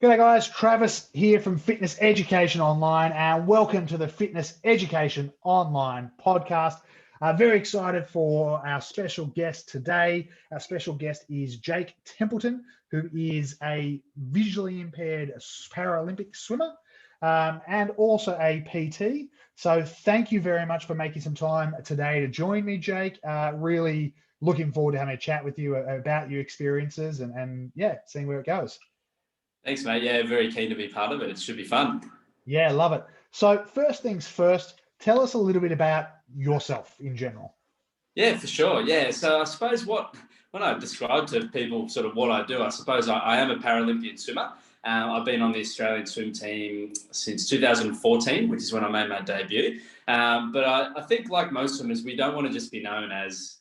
G'day guys, Travis here from Fitness Education Online and welcome to the Fitness Education Online podcast. Very excited for our special guest today. Our special guest is Jake Templeton, who is a visually impaired Paralympic swimmer and also a PT. So thank you very much for making some time today to join me, Jake. Really looking forward to having a chat with you about your experiences and seeing where it goes. Thanks, mate. Yeah, very keen to be part of it. It should be fun. Yeah, love it. So first things first, tell us a little bit about yourself in general. Yeah, for sure. Yeah. So I suppose when I describe to people sort of what I do, I suppose I am a Paralympian swimmer. I've been on the Australian swim team since 2014, which is when I made my debut. But I think, like most swimmers, we don't want to just be known as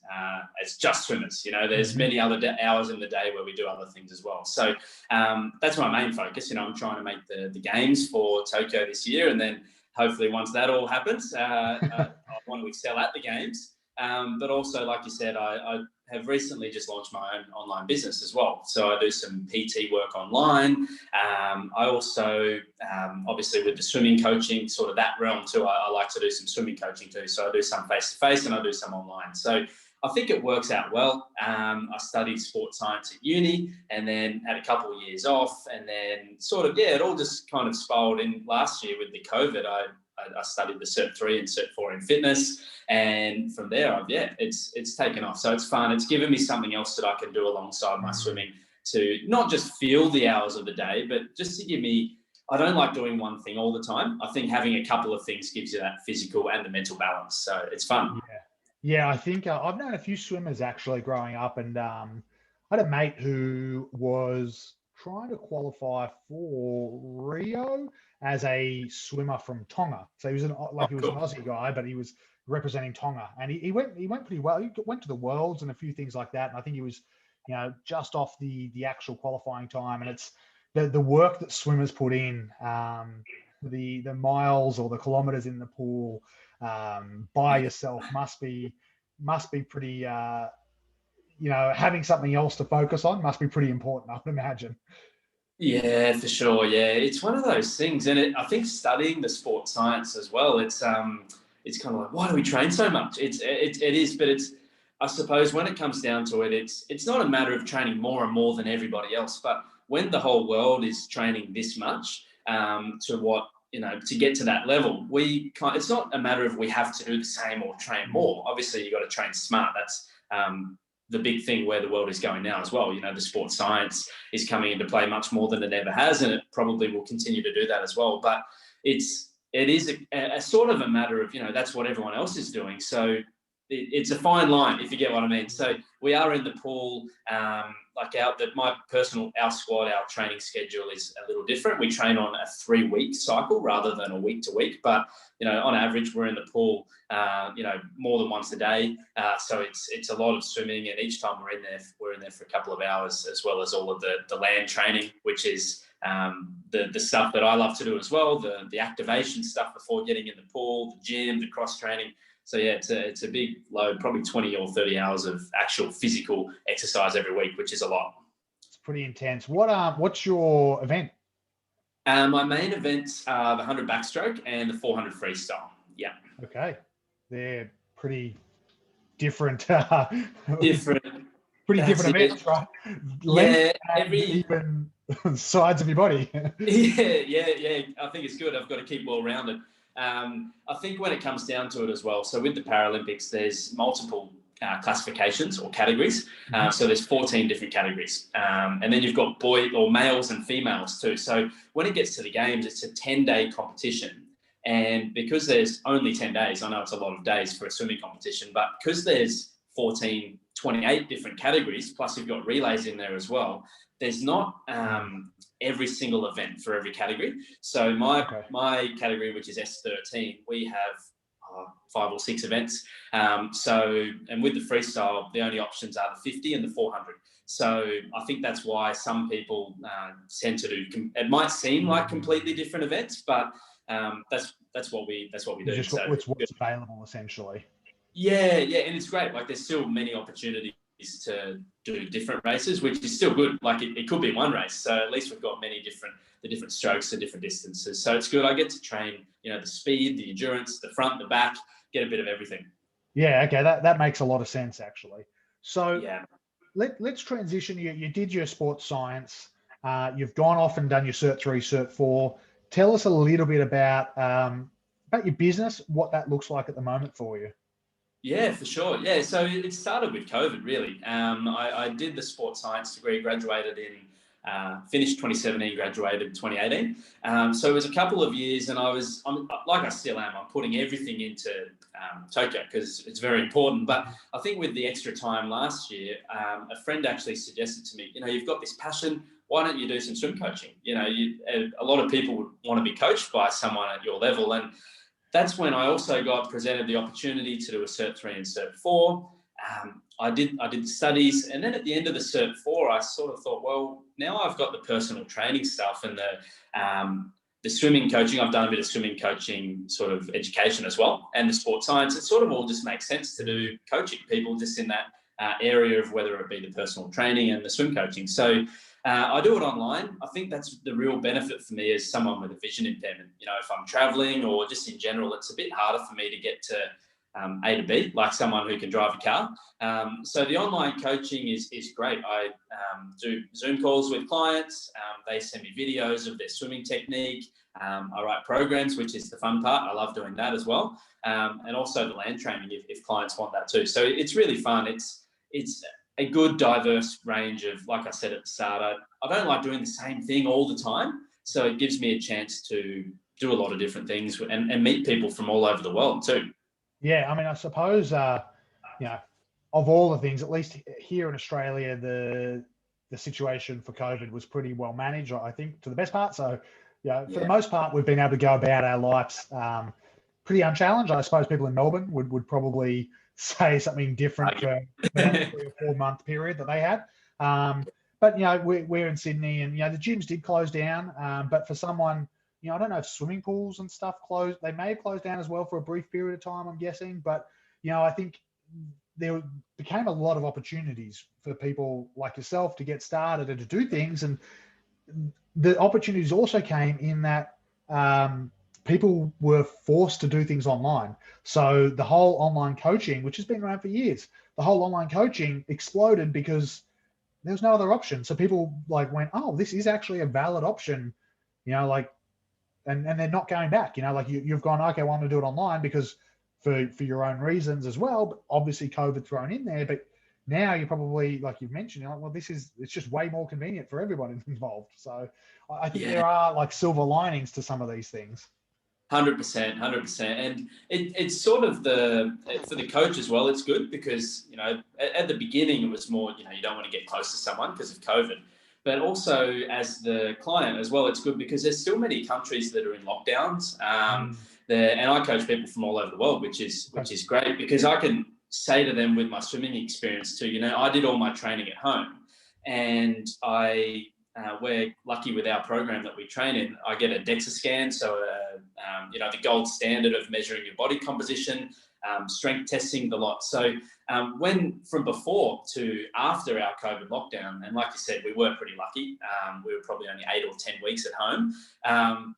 just swimmers. You know, there's many other hours in the day where we do other things as well. So that's my main focus. You know, I'm trying to make the games for Tokyo this year, and then hopefully once that all happens, I want to excel at the games. But also, like you said, I have recently just launched my own online business as well. So I do some PT work online. I also, obviously with the swimming coaching, sort of that realm too, I like to do some swimming coaching too. So I do some face-to-face and I do some online. So I think it works out well. I studied sports science at uni and then had a couple of years off and then sort of, it all just kind of spiraled in last year with the COVID. I studied the Cert 3 and Cert 4 in fitness. And from there, it's taken off. So it's fun. It's given me something else that I can do alongside my swimming to not just fill the hours of the day, but just to give me, I don't like doing one thing all the time. I think having a couple of things gives you that physical and the mental balance. So it's fun. Yeah, I think I've known a few swimmers actually growing up, and I had a mate who was trying to qualify for Rio as a swimmer from Tonga. So he was an Aussie guy, but he was representing Tonga, and he went pretty well. He went to the Worlds and a few things like that, and I think he was, just off the actual qualifying time. And it's the work that swimmers put in, the miles or the kilometers in the pool by yourself must be pretty. Having something else to focus on must be pretty important, I would imagine. Yeah, for sure. Yeah, it's one of those things, and I think studying the sports science as well. It's kind of like, why do we train so much? It is, but I suppose when it comes down to it, it's not a matter of training more and more than everybody else, but when the whole world is training this much to get to that level, it's not a matter of we have to do the same or train more. Obviously, you've got to train smart. That's the big thing where the world is going now as well. The sports science is coming into play much more than it ever has, and it probably will continue to do that as well. But it is a sort of a matter of, that's what everyone else is doing. So it's a fine line, if you get what I mean. So we are in the pool, our squad, our training schedule is a little different. We train on a 3-week cycle rather than a week to week, but on average we're in the pool more than once a day. So it's a lot of swimming, and each time we're in there for a couple of hours, as well as all of the land training, which is the stuff that I love to do as well, the activation stuff before getting in the pool, the gym, the cross training. So yeah, it's a big load, probably 20 or 30 hours of actual physical exercise every week, which is a lot. It's pretty intense. What's your event? My main events are the 100 backstroke and the 400 freestyle. Yeah. Okay. They're pretty different. Pretty different events, right? Yeah. Even sides of your body. Yeah. I think it's good. I've got to keep well-rounded. I think when it comes down to it as well, so with the Paralympics, there's multiple classifications or categories. So there's 14 different categories. And then you've got males and females too. So when it gets to the games, it's a 10-day competition. And because there's only 10 days, I know it's a lot of days for a swimming competition, but because there's 28 different categories, plus you've got relays in there as well, there's not every single event for every category. So my category, which is S13, we have 5 or 6 events. And with the freestyle, the only options are the 50 and the 400. So I think that's why some people tend to do. It might seem like completely different events, but that's what we do. Just what's available essentially. Yeah, and it's great. Like there's still many opportunities to do different races, which is still good. Like it could be one race, so at least we've got the different strokes to different distances. So it's good. I get to train, the speed, the endurance, the front, the back, get a bit of everything. Yeah, okay, that makes a lot of sense actually. So yeah, let's transition. You did your sports science. You've gone off and done your Cert 3, Cert 4. Tell us a little bit about your business, what that looks like at the moment for you. Yeah, for sure. Yeah, so it started with COVID, really. I did the sports science degree, graduated finished 2017, graduated 2018. So it was a couple of years, and I'm like I still am. I'm putting everything into Tokyo because it's very important. But I think with the extra time last year, a friend actually suggested to me, you've got this passion. Why don't you do some swim coaching? A lot of people would want to be coached by someone at your level, and that's when I also got presented the opportunity to do a Cert 3 and Cert 4. I did the studies, and then at the end of the Cert 4, I sort of thought, well, now I've got the personal training stuff and the swimming coaching. I've done a bit of swimming coaching sort of education as well, and the sports science. It sort of all just makes sense to do coaching people just in that area of whether it be the personal training and the swim coaching. So I do it online. I think that's the real benefit for me as someone with a vision impairment. If I'm traveling or just in general, it's a bit harder for me to get to A to B, like someone who can drive a car. So the online coaching is great. I do Zoom calls with clients. They send me videos of their swimming technique. I write programs, which is the fun part. I love doing that as well. And also the land training if clients want that too. So it's really fun. It's a good diverse range of, like I said at the start, I don't like doing the same thing all the time. So it gives me a chance to do a lot of different things and meet people from all over the world too. Yeah, I mean, I suppose, of all the things, at least here in Australia, the situation for COVID was pretty well managed, I think, to the best part. So, for the most part, we've been able to go about our lives pretty unchallenged. I suppose people in Melbourne would probably say something different for that 3 or 4 month period that they had. But we're in Sydney, and the gyms did close down. But for someone, I don't know if swimming pools and stuff closed. They may have closed down as well for a brief period of time, I'm guessing. But I think there became a lot of opportunities for people like yourself to get started and to do things, and the opportunities also came in that people were forced to do things online. So the whole online coaching, which has been around for years, the whole online coaching exploded because there was no other option. So people went, oh, this is actually a valid option, and they're not going back. You've gone, okay, well, I'm going to do it online because for your own reasons as well, but obviously COVID thrown in there. But now you're probably, like you've mentioned, you're like, well, it's just way more convenient for everyone involved. So I think there are silver linings to some of these things. 100%, and it's sort of for the coach as well. It's good because at the beginning it was more you don't want to get close to someone because of COVID, but also as the client as well, it's good because there's still many countries that are in lockdowns. And I coach people from all over the world, which is great because I can say to them with my swimming experience too. I did all my training at home, and we're lucky with our program that we train in. I get a DEXA scan, so the gold standard of measuring your body composition, strength testing, the lot. So when from before to after our COVID lockdown, and like you said, we were pretty lucky. We were probably only 8 or 10 weeks at home,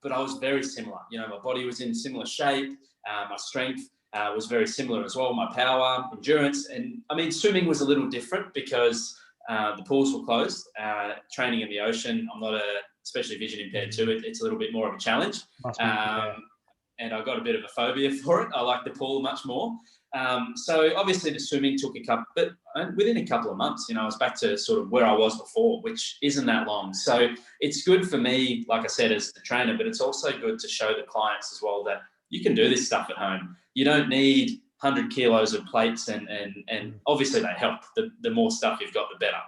but I was very similar. My body was in similar shape. My strength was very similar as well. My power, endurance, and I mean swimming was a little different because the pools were closed. Training in the ocean, I'm not especially vision impaired too. It's a little bit more of a challenge. And I got a bit of a phobia for it. I like the pool much more. So obviously the swimming took but within a couple of months, I was back to sort of where I was before, which isn't that long. So it's good for me, like I said, as the trainer, but it's also good to show the clients as well that you can do this stuff at home. You don't need 100 kilos of plates, and obviously they help. The more stuff you've got, the better.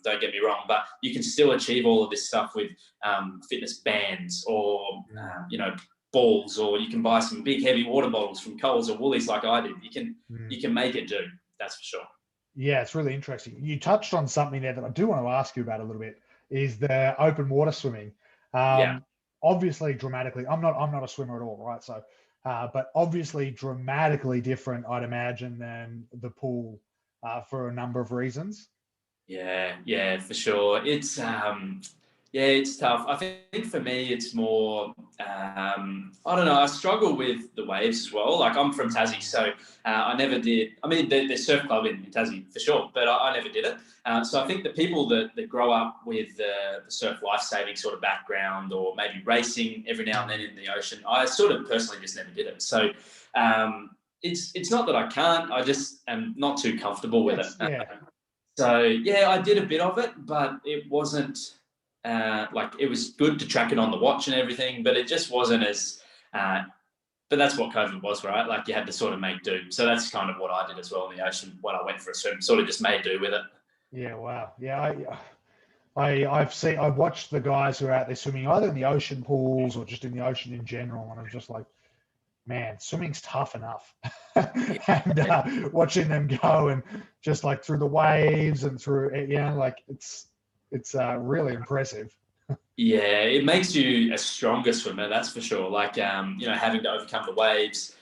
Don't get me wrong, but you can still achieve all of this stuff with fitness bands or balls, or you can buy some big heavy water bottles from Coles or Woolies like I did. You can make it do. That's for sure. Yeah, it's really interesting. You touched on something there that I do want to ask you about a little bit. Is the open water swimming? Obviously, dramatically. I'm not a swimmer at all, right? So. But obviously dramatically different, I'd imagine, than the pool for a number of reasons. Yeah, for sure. It's tough. I think for me, it's more, I don't know, I struggle with the waves as well. Like, I'm from Tassie, so I never did. I mean, there's surf club in Tassie for sure, but I never did it. So I think the people that grow up with the surf life-saving sort of background, or maybe racing every now and then in the ocean, I sort of personally just never did it. So it's not that I can't, I just am not too comfortable with it. Yeah. So yeah, I did a bit of it, but it wasn't like, it was good to track it on the watch and everything, but it just wasn't as. But that's what COVID was, right? Like, you had to sort of make do. So that's kind of what I did as well in the ocean when I went for a swim. Sort of just made do with it. Yeah. Wow. Yeah. I've watched the guys who are out there swimming either in the ocean pools or just in the ocean in general, and I'm just like, man, swimming's tough enough. And watching them go and just like through the waves and through, like it's really impressive. Yeah, it makes you a stronger swimmer, that's for sure. Like, having to overcome the waves,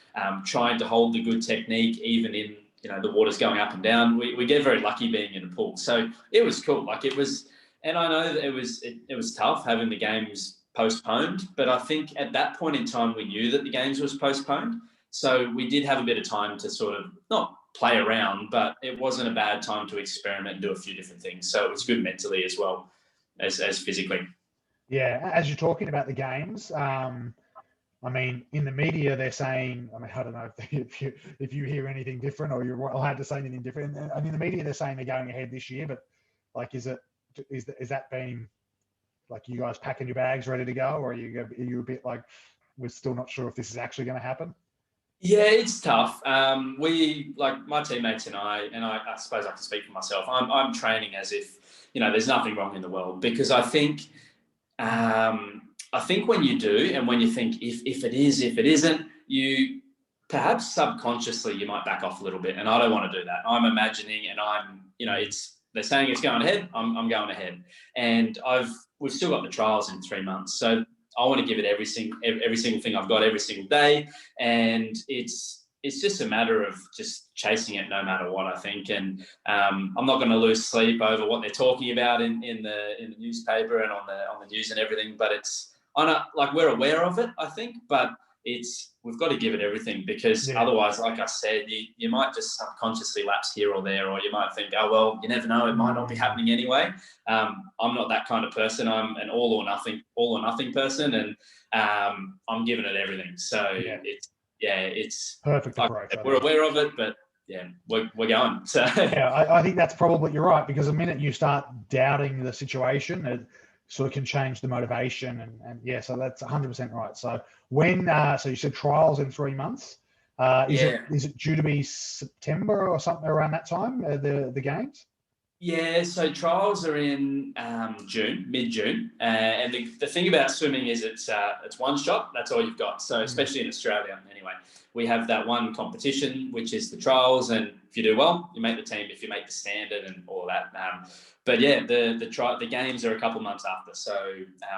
trying to hold the good technique, even in, the water's going up and down. We get very lucky being in a pool. So it was cool. Like, it was, and I know that it was tough having the games postponed, but I think at that point in time, we knew that the games was postponed. So we did have a bit of time to sort of not play around, but it wasn't a bad time to experiment and do a few different things. So it was good mentally as well as physically. Yeah, as you're talking about the games, I mean, in the media they're saying, I mean, I don't know if you hear anything different, or you're allowed to say anything different. I mean, in the media they're saying they're going ahead this year, but like, is that being like, you guys packing your bags ready to go, or are you a bit like, we're still not sure if this is actually going to happen? Yeah, it's tough. We, like, my teammates and I suppose I can speak for myself. I'm training as if, there's nothing wrong in the world, because I think when you do, and when you think if it is, if it isn't, you perhaps subconsciously you might back off a little bit. And I don't want to do that. I'm imagining, and they're saying it's going ahead. I'm going ahead, and we've still got the trials in 3 months, so I want to give it every single thing I've got every single day, and it's just a matter of just chasing it no matter what, I think. And I'm not going to lose sleep over what they're talking about in the newspaper and on the news and everything. But we're aware of it, I think, but we've got to give it everything, because otherwise, like I said, you might just subconsciously lapse here or there, or you might think, oh, well, you never know, it might not be happening anyway. I'm not that kind of person. I'm an all or nothing person, and I'm giving it everything. So it's perfect approach. We're aware of it, but we're going. So I think that's probably, you're right, because the minute you start doubting the situation, it sort of can change the motivation, and so that's 100% right. So so you said trials in 3 months. Is it due to be September or something around that time, the games? Yeah, so trials are in mid-June, and the thing about swimming is it's one shot. That's all you've got. So especially in Australia, anyway, we have that one competition, which is the trials, and if you do well, you make the team. If you make the standard and all of that, but yeah, the games are a couple of months after. So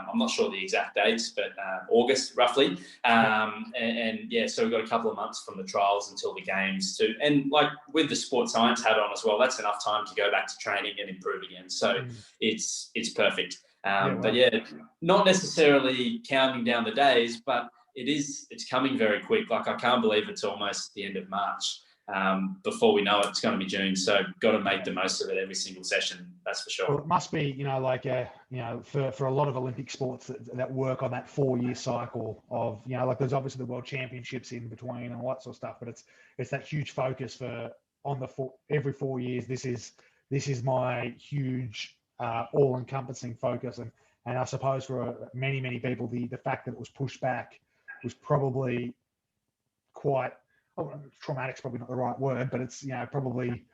I'm not sure the exact dates, but August roughly, so we've got a couple of months from the trials until the games and like with the sports science hat on as well, that's enough time to go back to training and improve again. So it's perfect. But not necessarily counting down the days, but it's coming very quick. Like, I can't believe it's almost the end of March. Before we know it, it's going to be June. So got to make the most of it every single session. That's for sure. Well, it must be, for a lot of Olympic sports that work on that 4-year cycle of, like, there's obviously the World Championships in between and all that sort of stuff, but it's that huge focus every 4 years. This is my huge all-encompassing focus, and I suppose for many, many people, the fact that it was pushed back was probably quite. Traumatic's probably not the right word, but it's probably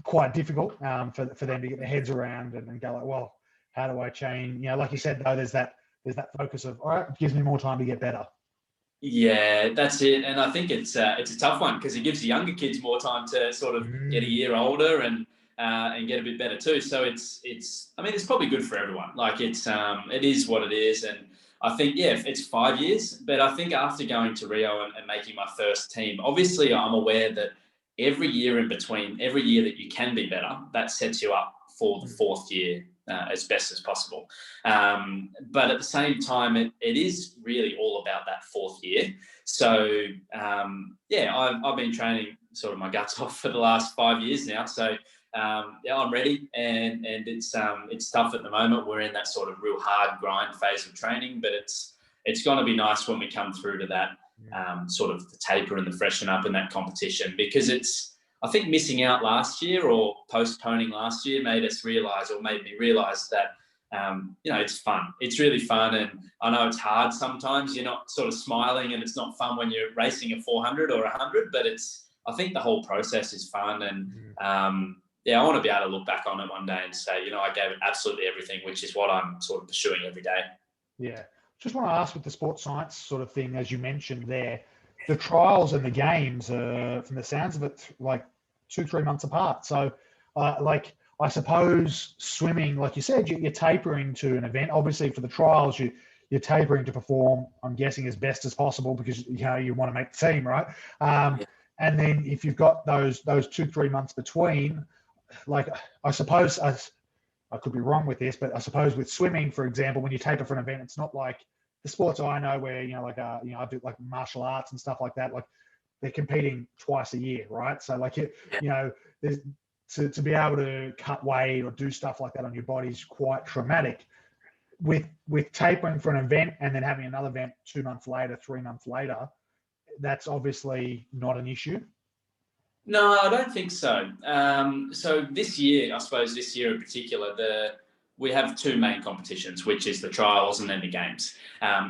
quite difficult for them to get their heads around and go like, well, how do I change? Like you said, though, there's that focus of, all right, it gives me more time to get better. Yeah, that's it. And I think it's a tough one, because it gives the younger kids more time to sort of get a year older and get a bit better too. So it's probably good for everyone. Like, it is what it is. And I think, it's 5 years, but I think after going to Rio and making my first team, obviously I'm aware that every year in between, every year that you can be better, that sets you up for the fourth year as best as possible. But at the same time, it is really all about that fourth year. So I've been training sort of my guts off for the last 5 years now. So I'm ready, and it's tough at the moment. We're in that sort of real hard grind phase of training, but it's going to be nice when we come through to that sort of the taper and the freshen up in that competition, because I think missing out last year or postponing last year made me realize that it's fun. It's really fun, and I know it's hard sometimes. You're not sort of smiling, and it's not fun when you're racing a 400 or 100, but I think the whole process is fun, and I want to be able to look back on it one day and say, I gave it absolutely everything, which is what I'm sort of pursuing every day. Yeah. Just want to ask, with the sports science sort of thing, as you mentioned there, the trials and the games are, from the sounds of it, like 2-3 months apart. So, I suppose swimming, like you said, you're tapering to an event. Obviously, for the trials, you're tapering to perform, I'm guessing, as best as possible, because you want to make the team, right? And then if you've got those 2-3 months between, like, I suppose I could be wrong with this, but I suppose with swimming, for example, when you taper for an event, it's not like the sports I know where, I do like martial arts and stuff like that. Like, they're competing twice a year, right? So there's, to be able to cut weight or do stuff like that on your body is quite traumatic. With tapering for an event and then having another event 2 months later, 3 months later, that's obviously not an issue. No, I don't think so. So this year in particular, we have two main competitions, which is the trials and then the games.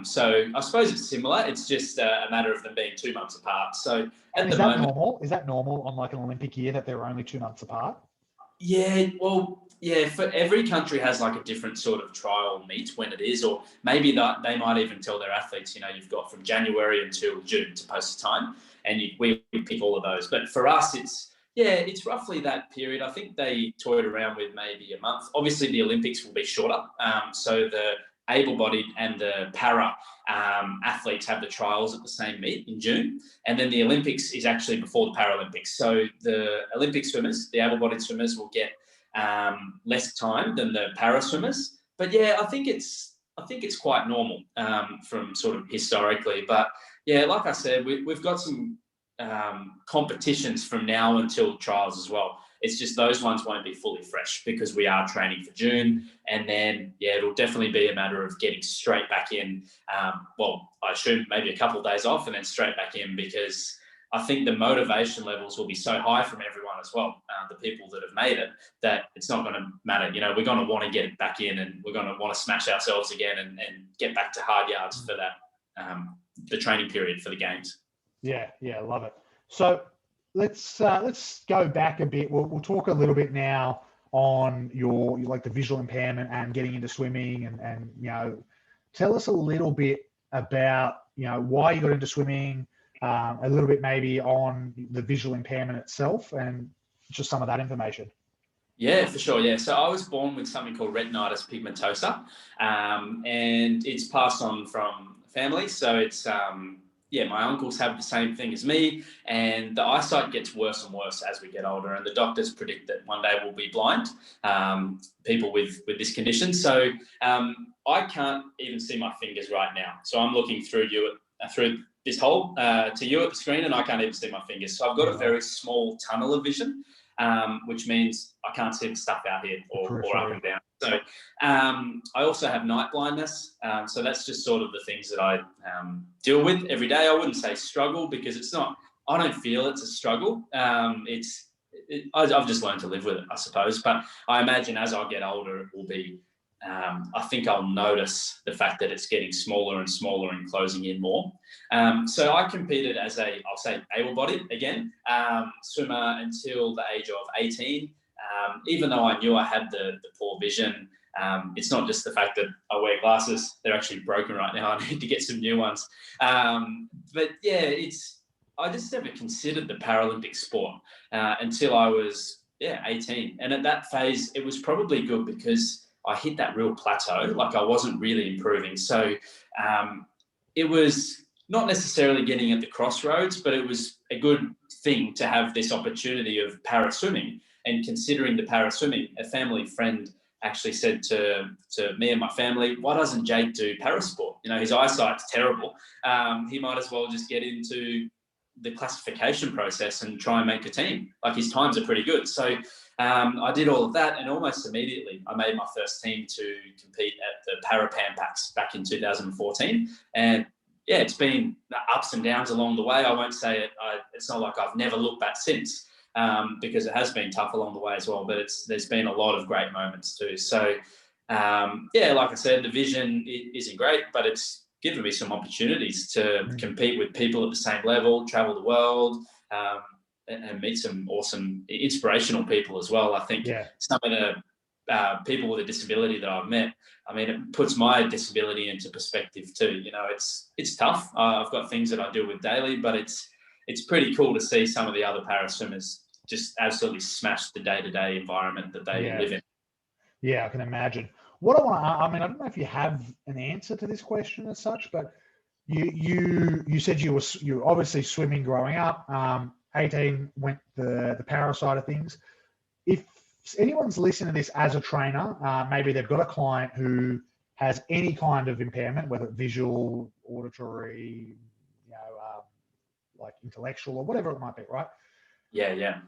So I suppose it's similar. It's just a matter of them being 2 months apart. So is that normal? Is that normal on like an Olympic year that they're only 2 months apart? Yeah, well, yeah, for every country has like a different sort of trial meet when it is, or maybe that they might even tell their athletes, you've got from January until June to post time, and we pick all of those. But for us, it's roughly that period. I think they toyed around with maybe a month. Obviously, the Olympics will be shorter. So the able-bodied and the para athletes have the trials at the same meet in June. And then the Olympics is actually before the Paralympics. So the Olympic swimmers, the able-bodied swimmers, will get less time than the para swimmers. But yeah, I think it's quite normal from sort of historically. But yeah, like I said, we've got some competitions from now until trials as well. It's just those ones won't be fully fresh because we are training for June, and then it'll definitely be a matter of getting straight back in. I assume maybe a couple of days off and then straight back in, because I think the motivation levels will be so high from everyone as well, the people that have made it, that it's not going to matter. We're going to want to get it back in, and we're going to want to smash ourselves again and get back to hard yards for that the training period for the games. Yeah, I love it. So let's go back a bit. We'll talk a little bit now on your the visual impairment and getting into swimming, and tell us a little bit about why you got into swimming, a little bit maybe on the visual impairment itself, and just some of that information. Yeah, for sure. Yeah. So I was born with something called retinitis pigmentosa, and it's passed on from family. So it's, my uncles have the same thing as me, and the eyesight gets worse and worse as we get older. And the doctors predict that one day we'll be blind, people with this condition. So I can't even see my fingers right now. So I'm looking through this hole to you at the screen, and I can't even see my fingers. So I've got a very small tunnel of vision, which means I can't see the stuff out here or up and down. So I also have night blindness. So that's just sort of the things that I deal with every day. I wouldn't say struggle, because it's not, I don't feel it's a struggle. I've just learned to live with it, I suppose. But I imagine as I get older, it will be, I think I'll notice the fact that it's getting smaller and smaller and closing in more. So I competed as I'll say able-bodied again, swimmer until the age of 18. Even though I knew I had the poor vision, it's not just the fact that I wear glasses. They're actually broken right now. I need to get some new ones. But yeah, I just never considered the Paralympic sport until I was 18. And at that phase, it was probably good because I hit that real plateau. Like, I wasn't really improving. So it was not necessarily getting at the crossroads, but it was a good thing to have this opportunity of para swimming. And considering the para swimming, a family friend actually said to me and my family, why doesn't Jake do para sport? You know, his eyesight's terrible. He might as well just get into the classification process and try and make a team. Like, his times are pretty good. So I did all of that, and almost immediately I made my first team to compete at the Para Pan Packs back in 2014. And yeah, it's been ups and downs along the way. I won't say it. It's not like I've never looked back since, because it has been tough along the way as well. But there's been a lot of great moments too. So yeah, like I said, the vision isn't great, but it's given me some opportunities to compete with people at the same level, travel the world, and meet some awesome, inspirational people as well. I think some of the people with a disability that I've met, I mean, it puts my disability into perspective too. You know, it's tough. I've got things that I deal with daily, but it's pretty cool to see some of the other para swimmers just absolutely smash the day-to-day environment that they live in. Yeah, I can imagine. What I want to, I mean, I don't know if you have an answer to this question as such, but you said you were obviously swimming growing up. 18 went the para side of things. If anyone's listening to this as a trainer, maybe they've got a client who has any kind of impairment, whether visual, auditory, you know, like intellectual or whatever it might be, right? Yeah.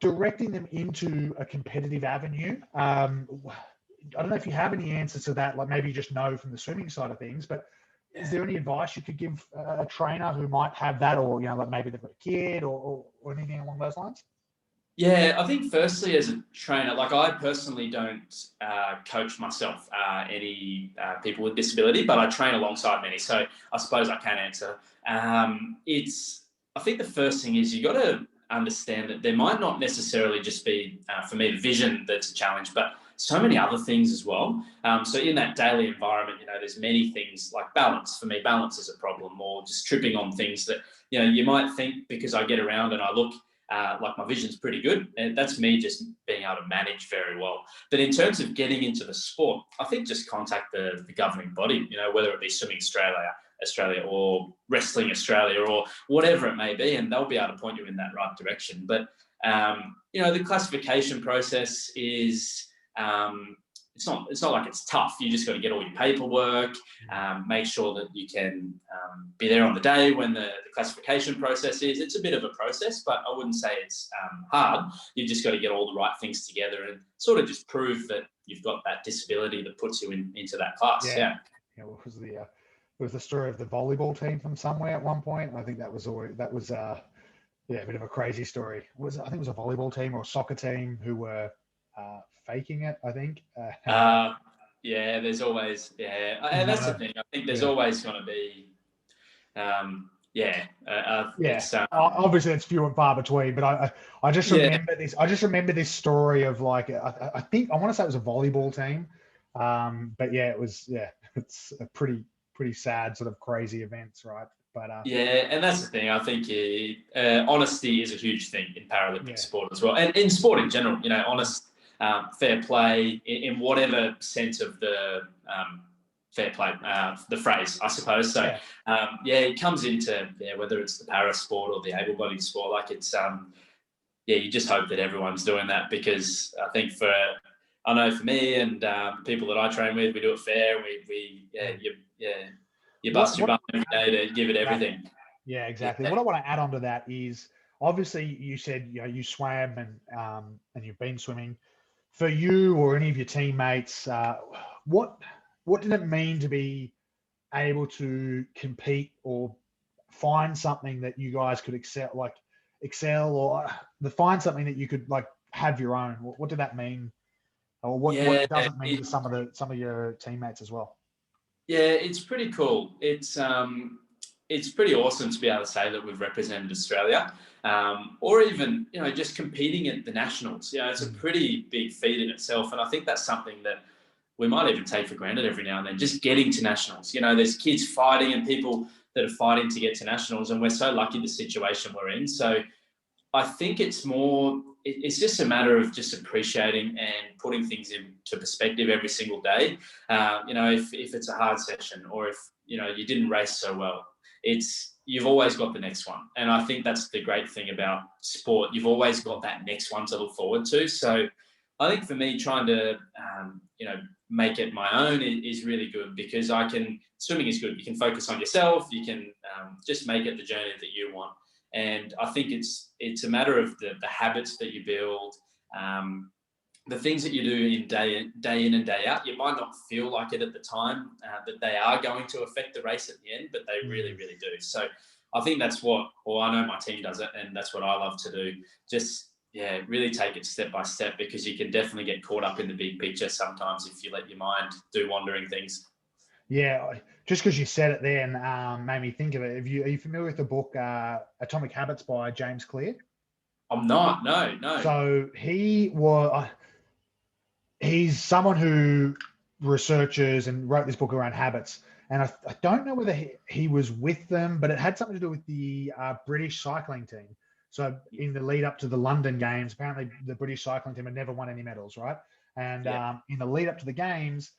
Directing them into a competitive avenue. I don't know if you have any answers to that, like maybe you just know from the swimming side of things, but is there any advice you could give a trainer who might have that, or, you know, like maybe they've got a kid or anything along those lines? Yeah, I think firstly, as a trainer, like, I personally don't coach myself, any people with disability, but I train alongside many. So I suppose I can answer. I think the first thing is you got to understand that there might not necessarily just be, for me, the vision that's a challenge, but so many other things as well. So in that daily environment, you know, there's many things like balance. For me, balance is a problem, or just tripping on things that, you know, you might think because I get around and I look like my vision's pretty good, and that's me just being able to manage very well. But in terms of getting into the sport, I think just contact the governing body, you know, whether it be Swimming Australia or Wrestling Australia or whatever it may be, and they'll be able to point you in that right direction. But you know, the classification process is it's not like it's tough. You just got to get all your paperwork, make sure that you can be there on the day when the classification process is. It's a bit of a process, but I wouldn't say it's hard. You just got to get all the right things together and sort of just prove that you've got that disability that puts you into that class. Yeah. It was the story of the volleyball team from somewhere at one point. I think that was a bit of a crazy story. I think it was a volleyball team or a soccer team who were faking it, I think. Yeah, there's always, and that's the thing. I think there's always going to be, obviously it's few and far between, but I just remember this. I just remember this story of, like, I think I want to say it was a volleyball team, but it's a pretty sad sort of crazy events, right? But and that's the thing. I think honesty is a huge thing in Paralympic sport as well, and in sport in general. You know, honest. Fair play in whatever sense of the fair play, the phrase, I suppose. So, it comes into whether it's the para sport or the able-bodied sport. Like, it's you just hope that everyone's doing that, because I think I know for me and people that I train with, we do it fair. You bust your bum every day to give it everything. Yeah, exactly. What I want to add on to that is, obviously you said, you know, you swam and you've been swimming. For you or any of your teammates, what did it mean to be able to compete or find something that you guys could excel, or find something that you could, like, have your own? What did that mean, or what does it mean to some of your teammates as well? Yeah, it's pretty cool. It's pretty awesome to be able to say that we've represented Australia, or even, you know, just competing at the nationals. You know, it's a pretty big feat in itself, and I think that's something that we might even take for granted every now and then. Just getting to nationals. You know, there's kids fighting and people that are fighting to get to nationals, and we're so lucky the situation we're in. So I think it's just a matter of just appreciating and putting things into perspective every single day. You know, if it's a hard session, or if, you know, you didn't race so well, it's you've always got the next one. And I think that's the great thing about sport. You've always got that next one to look forward to. So I think for me, trying to, make it my own is really good, because swimming is good. You can focus on yourself. You can just make it the journey that you want. And I think it's a matter of the habits that you build, the things that you do in day in and day out. You might not feel like it at the time, that they are going to affect the race at the end, but they really, really do. So I think that's I know my team does it, and that's what I love to do. Just, really take it step by step, because you can definitely get caught up in the big picture sometimes if you let your mind do wandering things. Yeah, just because you said it then made me think of it. Are you familiar with the book Atomic Habits by James Clear? I'm not, no. So he's someone who researches and wrote this book around habits. And I don't know whether he was with them, but it had something to do with the British cycling team. So in the lead up to the London Games, apparently the British cycling team had never won any medals, right? And in the lead up to the Games,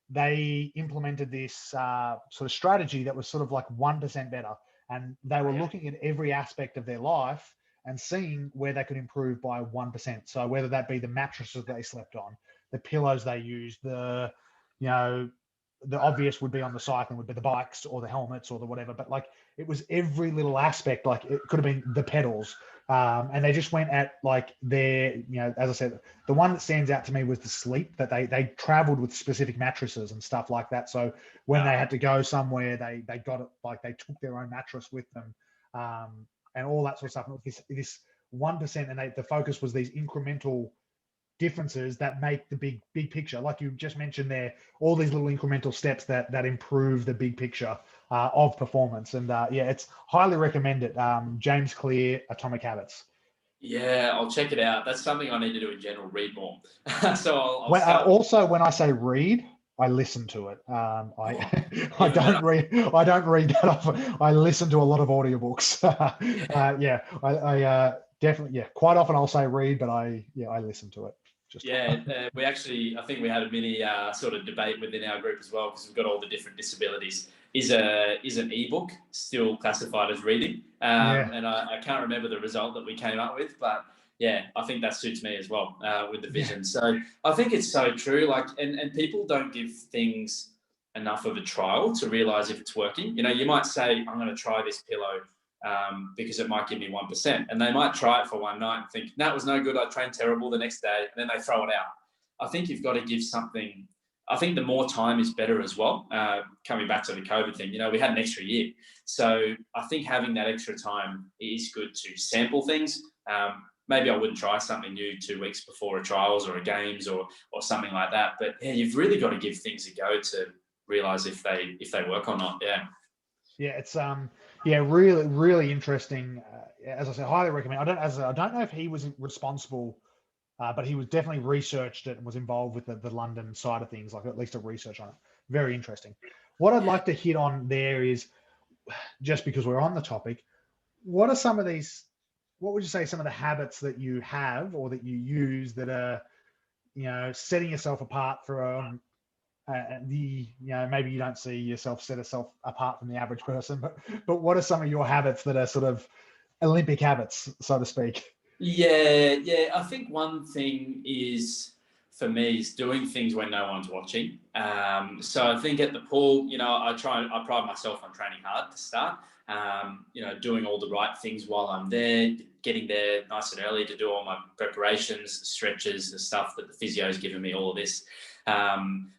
they implemented this sort of strategy that was sort of like 1% better. And they were looking at every aspect of their life and seeing where they could improve by 1%. So whether that be the mattresses they slept on, the pillows they used, the obvious would be on the cycling would be the bikes or the helmets or the whatever, but like it was every little aspect. Like it could have been the pedals, and they just went at like their, as I said, the one that stands out to me was the sleep, that they traveled with specific mattresses and stuff like that. So when they had to go somewhere, they got it, like they took their own mattress with them, and all that sort of stuff. And this 1%, and the focus was these incremental differences that make the big picture, like you just mentioned there, all these little incremental steps that improve the big picture of performance. And it's highly recommended. James Clear, Atomic Habits. Yeah, I'll check it out. That's something I need to do in general, read more. So I'll also, when I say read, I listen to it. I don't read that often. I listen to a lot of audiobooks. I definitely, quite often I'll say read, but I listen to it. I think we had a mini sort of debate within our group as well, because we've got all the different disabilities. Is an ebook still classified as reading? And I can't remember the result that we came up with, but I think that suits me as well with the vision. So I think it's so true. Like, and people don't give things enough of a trial to realize if it's working. You might say, I'm going to try this pillow because it might give me 1%. And they might try it for one night and think, that was no good. I trained terrible the next day. And then they throw it out. I think you've got to give something. I think the more time is better as well. Coming back to the COVID thing, we had an extra year. So I think having that extra time is good to sample things. Maybe I wouldn't try something new 2 weeks before a trials or a games or something like that. But you've really got to give things a go to realize if they work or not. It's really, really interesting. As I said, highly recommend. I don't know if he was responsible, but he was definitely researched it and was involved with the London side of things, like at least a research on it. Very interesting. What I'd like to hit on there is, just because we're on the topic, what would you say some of the habits that you have or that you use that are, setting yourself apart from maybe you don't see yourself set yourself apart from the average person, but what are some of your habits that are sort of Olympic habits, so to speak? I think one thing for me is doing things when no one's watching. So I think at the pool, I pride myself on training hard to start. Doing all the right things while I'm there, getting there nice and early to do all my preparations, the stretches, the stuff that the physio's given me, all of this.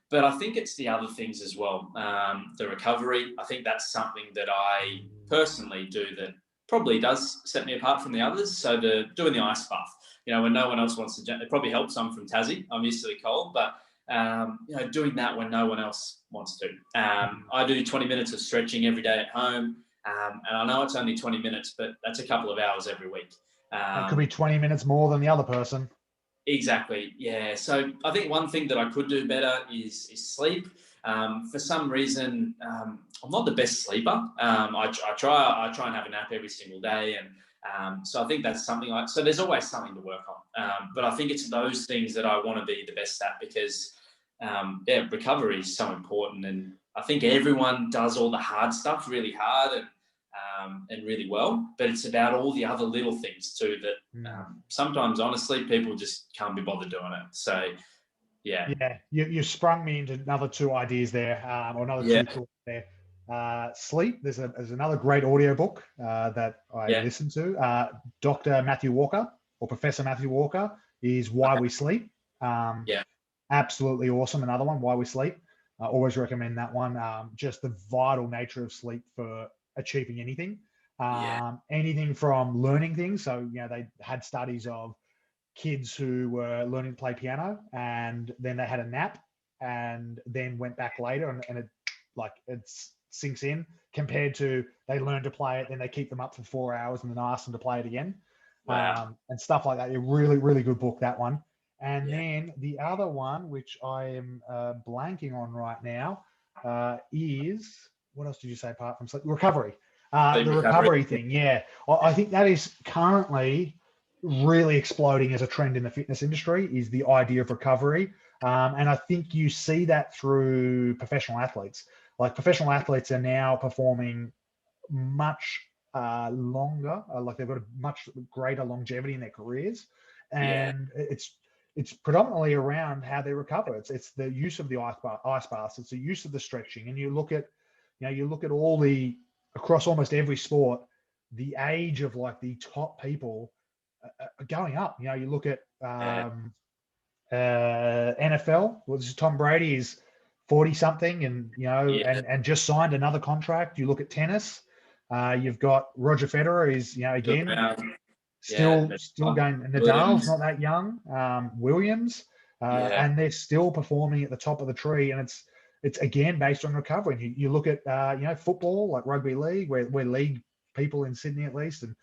But I think it's the other things as well. The recovery, I think that's something that I personally do that probably does set me apart from the others. So doing the ice bath, when no one else wants to, it probably helps. I'm from Tassie. I'm used to the cold, but doing that when no one else wants to. I do 20 minutes of stretching every day at home. And I know it's only 20 minutes, but that's a couple of hours every week. It could be 20 minutes more than the other person. Exactly. Yeah. So I think one thing that I could do better is sleep. For some reason, I'm not the best sleeper. I try and have a nap every single day. And so I think that's something so there's always something to work on. But I think it's those things that I want to be the best at, because recovery is so important. And I think everyone does all the hard stuff really hard. And and really well. But it's about all the other little things too that sometimes, honestly, people just can't be bothered doing it. So, yeah. Yeah, you sprung me into another two ideas there, or another two thoughts there. Sleep. There's another great audiobook that I listen to. Dr. Matthew Walker, or Professor Matthew Walker, is Why We Sleep. Absolutely awesome. Another one, Why We Sleep. I always recommend that one. Just the vital nature of sleep for achieving anything. Anything from learning things. So, they had studies of kids who were learning to play piano, and then they had a nap and then went back later, and it sinks in, compared to they learn to play it, then they keep them up for 4 hours and then ask them to play it again. And stuff like that. A really, really good book, that one. And then the other one, which I am blanking on right now, is, what else did you say apart from sleep? Recovery. The recovery thing. Yeah. I think that is currently really exploding as a trend in the fitness industry, is the idea of recovery. And I think you see that through professional athletes. Like, professional athletes are now performing much longer, like they've got a much greater longevity in their careers. And it's predominantly around how they recover. It's the use of the ice baths. It's the use of the stretching. And you look at all across almost every sport, the age of like the top people going up. You look at NFL. Well, this is Tom Brady is 40 something, and and just signed another contract. You look at tennis. You've got Roger Federer is again still going. Nadal's not that young. Williams, and they're still performing at the top of the tree, and it's again based on recovery. You look at football, like rugby league, where league people in Sydney at least, and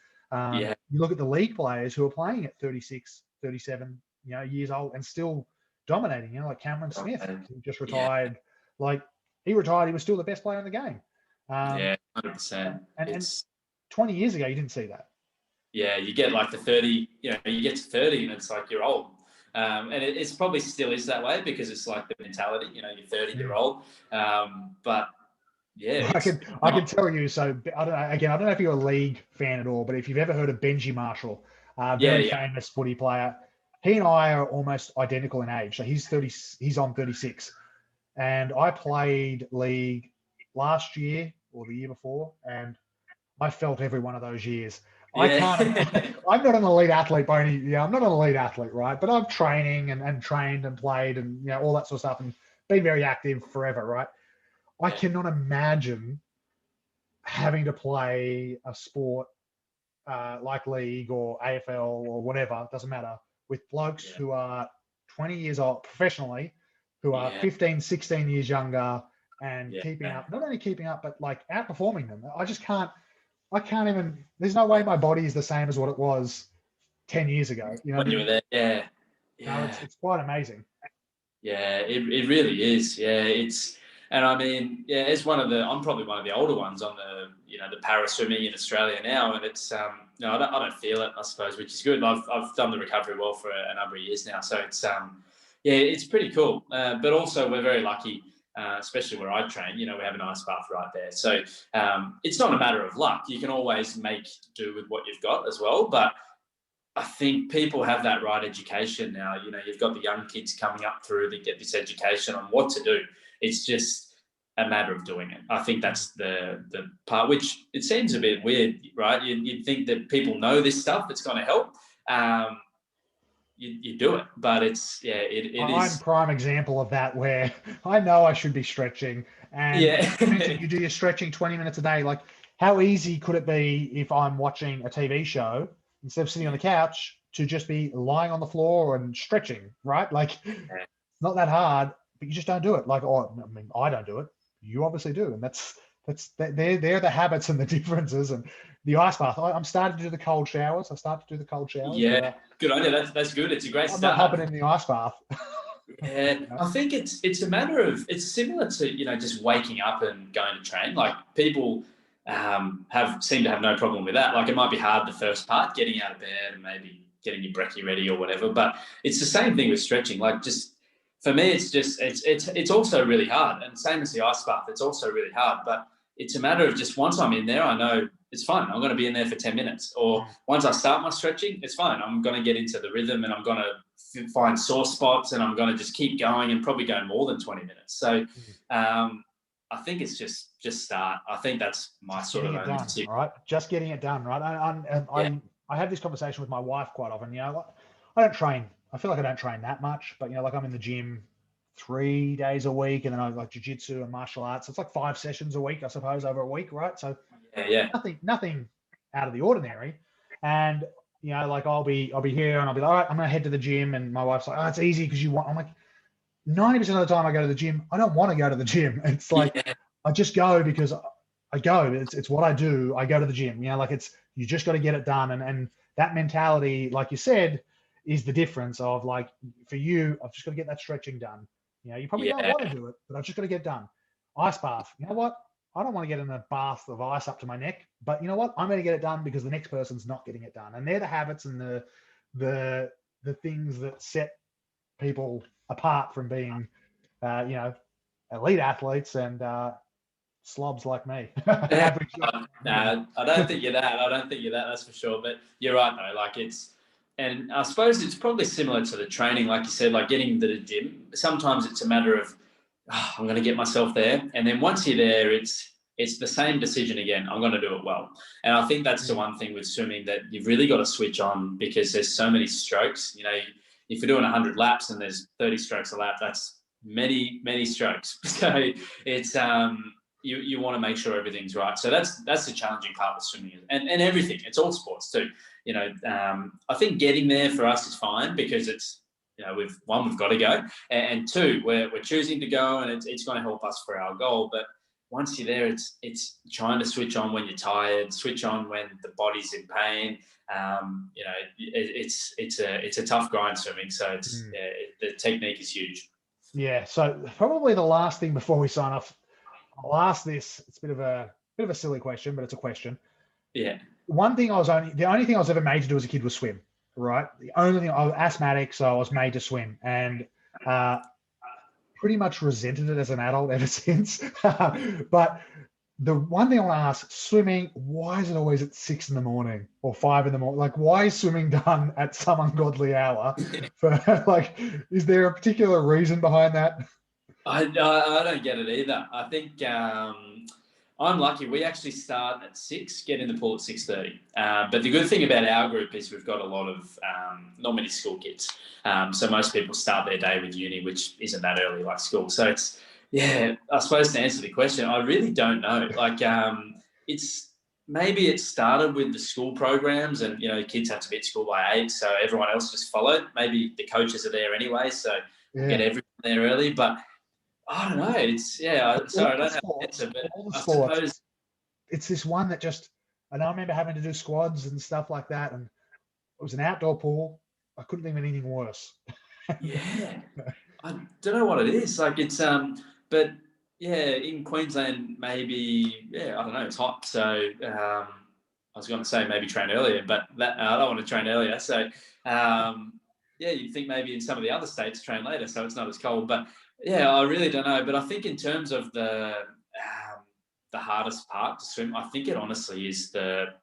you look at the league players who are playing at 36, 37 years old and still dominating, like Cameron Smith, who just retired. Like, he retired, he was still the best player in the game. 100%. And 20 years ago, you didn't see that. Yeah, you get like the 30, you get to 30 and it's like you're old. And it's probably still is that way, because it's like the mentality, you're 30, you're old. But yeah, I can tell you. So I don't know if you're a league fan at all, but if you've ever heard of Benji Marshall, very famous footy player, he and I are almost identical in age. So he's 30, he's on 36, and I played league last year or the year before, and I felt every one of those years. I'm not an elite athlete by any. I'm not an elite athlete, right? But I'm training and trained and played and all that sort of stuff, and been very active forever, right? I cannot imagine having to play a sport like league or AFL or whatever, doesn't matter, with blokes who are 20 years old professionally, who are 15, 16 years younger, and keeping up, not only keeping up, but like outperforming them. I can't even, there's no way my body is the same as what it was 10 years ago. When you were there, No, it's quite amazing. Yeah, it really is. Yeah, and I mean, it's I'm probably one of the older ones on the, the para swimming in Australia now, and it's, I don't feel it, I suppose, which is good. I've done the recovery well for a number of years now, so it's, it's pretty cool. But also we're very lucky, especially where I train. We have an ice bath right there, so it's not a matter of luck. You can always make do with what you've got as well, but I think people have that right education now. You've got the young kids coming up through that get this education on what to do. It's just a matter of doing it. I think that's the part, which it seems a bit weird, right? You'd think that people know this stuff, it's going to help. You do it, but it's, it I'm is. I'm prime example of that, where I know I should be stretching, and you do your stretching 20 minutes a day. Like, how easy could it be if I'm watching a TV show, instead of sitting on the couch, to just be lying on the floor and stretching, right? Like, it's not that hard, but you just don't do it. Like, I don't do it. You obviously do. And they're the habits and the differences. And the ice bath, I'm starting to do the cold showers. Yeah, good on you. That's good. It's a great start. I'm not hopping in the ice bath. I think it's a matter of, it's similar to, just waking up and going to train. Like, people seem to have no problem with that. Like, it might be hard the first part, getting out of bed and maybe getting your brekkie ready or whatever, but it's the same thing with stretching. Like, just for me, it's also really hard, and same as the ice bath, it's also really hard. But it's a matter of just, once I'm in there, I know it's fine. I'm going to be in there for 10 minutes. Or once I start my stretching, it's fine. I'm going to get into the rhythm, and I'm going to find sore spots, and I'm going to just keep going and probably go more than 20 minutes. So I think it's just start. I think that's my just sort of only tip. Right? Just getting it done, right? I have this conversation with my wife quite often. I don't train. I feel like I don't train that much, but like I'm in the gym 3 days a week, and then I like jiu-jitsu and martial arts. It's like 5 sessions a week, I suppose, over a week, right? So nothing out of the ordinary. And like I'll be here, and I'll be like, all right, I'm gonna head to the gym, and my wife's like, oh, it's easy because you want. I'm like, 90% of the time I go to the gym, I don't want to go to the gym. It's like I just go because I go. It's what I do. I go to the gym. Like you just got to get it done, and that mentality, like you said, is the difference of like for you, I've just got to get that stretching done. You probably don't want to do it, but I've just got to get done. Ice bath. You know what? I don't want to get in a bath of ice up to my neck, but you know what? I'm going to get it done because the next person's not getting it done. And they're the habits and the things that set people apart from being, elite athletes and slobs like me. Average. No, I don't think you're that. That's for sure. But you're right though. Like and I suppose it's probably similar to the training, like you said, like getting to the gym. Sometimes it's a matter of, I'm going to get myself there. And then once you're there, it's the same decision again. I'm going to do it well. And I think that's the one thing with swimming that you've really got to switch on, because there's so many strokes. If you're doing 100 laps and there's 30 strokes a lap, that's many, many strokes. So it's, you want to make sure everything's right. So that's the challenging part with swimming and everything. It's all sports too. I think getting there for us is fine because it's, we've got to go, and two, we're choosing to go, and it's going to help us for our goal. But once you're there, it's trying to switch on when you're tired, switch on when the body's in pain. It's a tough grind swimming. So the technique is huge. Yeah. So probably the last thing before we sign off, I'll ask this. It's a bit of a silly question, but it's a question. Yeah. The only thing I was ever made to do as a kid was swim. Right. The only thing, I was asthmatic, so I was made to swim, and pretty much resented it as an adult ever since. But the one thing I want to ask, swimming, why is it always at 6 a.m. or 5 a.m? Like, why is swimming done at some ungodly hour? Is there a particular reason behind that? I don't get it either. I think I'm lucky. We actually start at 6, get in the pool at 6:30. But the good thing about our group is we've got a lot of not many school kids. So most people start their day with uni, which isn't that early like school. So it's, I suppose to answer the question, I really don't know. Like maybe it started with the school programs, and kids have to be at school by 8, so everyone else just followed. Maybe the coaches are there anyway, so get everyone there early. But I don't know. It's sorry, I don't have an answer, but I suppose it's this one that just, and I remember having to do squads and stuff like that, and it was an outdoor pool. I couldn't think of anything worse. Yeah, I don't know what it is. Like it's but in Queensland maybe I don't know. It's hot, so I was going to say maybe train earlier, but I don't want to train earlier. So you'd think maybe in some of the other states train later, so it's not as cold, but. Yeah, I really don't know. But I think in terms of the hardest part to swim, I think it honestly is the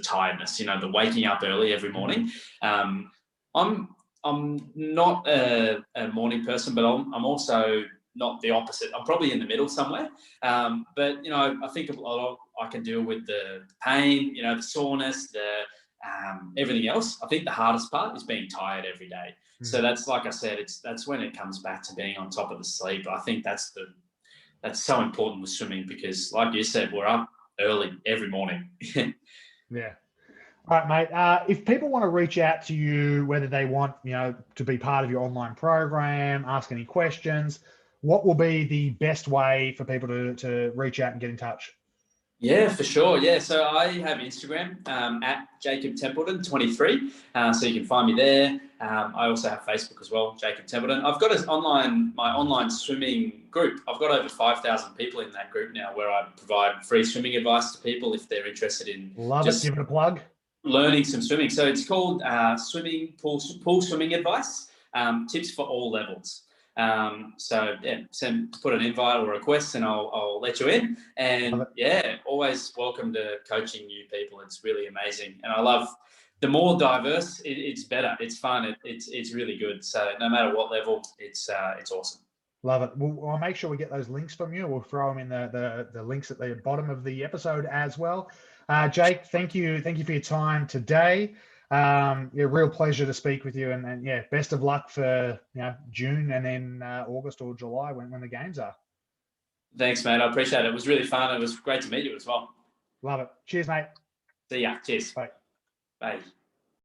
tiredness, the waking up early every morning. I'm not a morning person, but I'm also not the opposite. I'm probably in the middle somewhere. But, I think a lot I can deal with the pain, the soreness, everything else. I think the hardest part is being tired every day. So that's, like I said, that's when it comes back to being on top of the sleep. I think that's so important with swimming because, like you said, we're up early every morning. Yeah. All right, mate. If people want to reach out to you, whether they want, to be part of your online program, ask any questions, what will be the best way for people to reach out and get in touch? Yeah, for sure. Yeah, so I have Instagram at Jake Templeton 23, so you can find me there. I also have Facebook as well, Jake Templeton. I've got my online swimming group. I've got over 5,000 people in that group now, where I provide free swimming advice to people if they're interested in give it a plug. Learning some swimming. So it's called pool swimming advice, tips for all levels. So yeah, put an invite or request, and I'll let you in. And yeah, always welcome to coaching new people. It's really amazing, and I love. The more diverse, it's better. It's fun. It's really good. So no matter what level, it's awesome. Love it. I'll make sure we get those links from you. We'll throw them in the links at the bottom of the episode as well. Jake, thank you for your time today. Yeah, real pleasure to speak with you, and yeah, best of luck for June and then August or July when the games are. Thanks, mate. I appreciate it. It was really fun. It was great to meet you as well. Love it. Cheers, mate. See ya. Cheers. Bye. Bye.